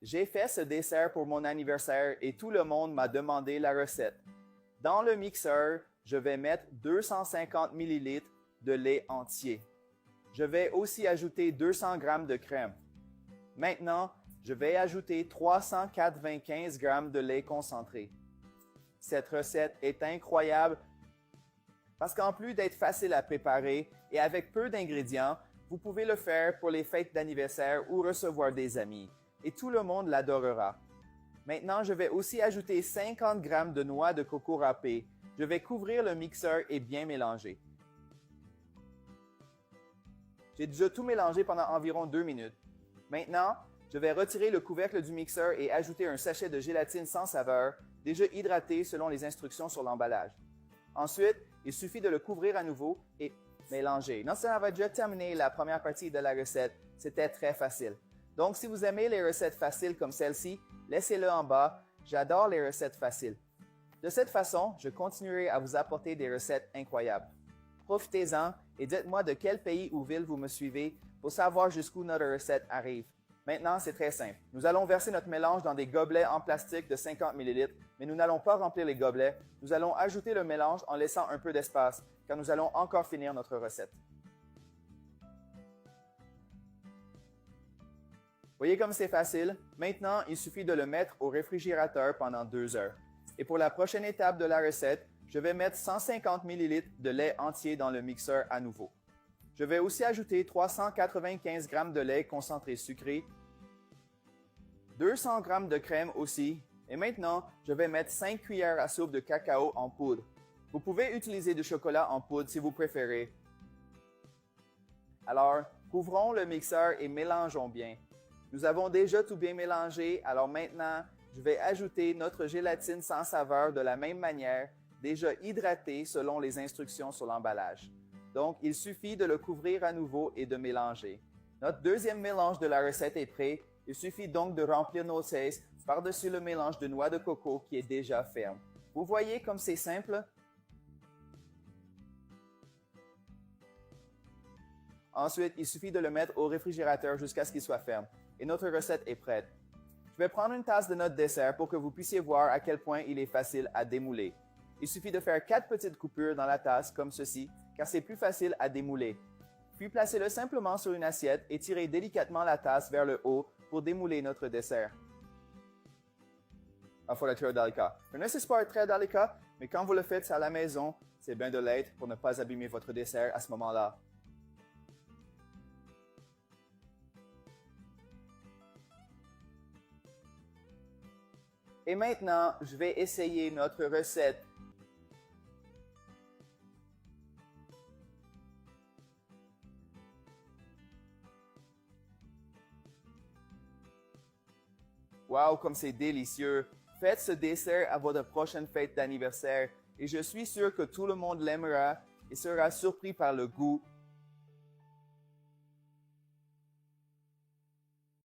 J'ai fait ce dessert pour mon anniversaire et tout le monde m'a demandé la recette. Dans le mixeur, je vais mettre 250 ml de lait entier. Je vais aussi ajouter 200 g de crème. Maintenant, je vais ajouter 395 g de lait concentré. Cette recette est incroyable parce qu'en plus d'être facile à préparer et avec peu d'ingrédients, vous pouvez le faire pour les fêtes d'anniversaire ou recevoir des amis et tout le monde l'adorera. Maintenant, je vais aussi ajouter 50 g de noix de coco râpées. Je vais couvrir le mixeur et bien mélanger. J'ai déjà tout mélangé pendant environ 2 minutes. Maintenant, je vais retirer le couvercle du mixeur et ajouter un sachet de gélatine sans saveur, déjà hydraté selon les instructions sur l'emballage. Ensuite, il suffit de le couvrir à nouveau et mélanger. Notre va déjà terminé la première partie de la recette. C'était très facile. Donc, si vous aimez les recettes faciles comme celle-ci, laissez-le en bas. J'adore les recettes faciles. De cette façon, je continuerai à vous apporter des recettes incroyables. Profitez-en et dites-moi de quel pays ou ville vous me suivez pour savoir jusqu'où notre recette arrive. Maintenant, c'est très simple. Nous allons verser notre mélange dans des gobelets en plastique de 50 ml, mais nous n'allons pas remplir les gobelets. Nous allons ajouter le mélange en laissant un peu d'espace, car nous allons encore finir notre recette. Voyez comme c'est facile? Maintenant, il suffit de le mettre au réfrigérateur pendant 2 heures. Et pour la prochaine étape de la recette, je vais mettre 150 ml de lait entier dans le mixeur à nouveau. Je vais aussi ajouter 395 g de lait concentré sucré, 200 g de crème aussi, et maintenant, je vais mettre 5 cuillères à soupe de cacao en poudre. Vous pouvez utiliser du chocolat en poudre si vous préférez. Alors, couvrons le mixeur et mélangeons bien. Nous avons déjà tout bien mélangé, alors maintenant, je vais ajouter notre gélatine sans saveur de la même manière, déjà hydratée selon les instructions sur l'emballage. Donc, il suffit de le couvrir à nouveau et de mélanger. Notre deuxième mélange de la recette est prêt. Il suffit donc de remplir nos caisses par-dessus le mélange de noix de coco qui est déjà ferme. Vous voyez comme c'est simple? Ensuite, il suffit de le mettre au réfrigérateur jusqu'à ce qu'il soit ferme. Et notre recette est prête. Je vais prendre une tasse de notre dessert pour que vous puissiez voir à quel point il est facile à démouler. Il suffit de faire 4 petites coupures dans la tasse comme ceci, car c'est plus facile à démouler. Puis placez-le simplement sur une assiette et tirez délicatement la tasse vers le haut pour démouler notre dessert. Il faut la tirer délicat. Je ne sais pas être très délicat, mais quand vous le faites à la maison, c'est bien de l'être pour ne pas abîmer votre dessert à ce moment-là. Et maintenant, je vais essayer notre recette. Wow, comme c'est délicieux! Faites ce dessert à votre prochaine fête d'anniversaire et je suis sûr que tout le monde l'aimera et sera surpris par le goût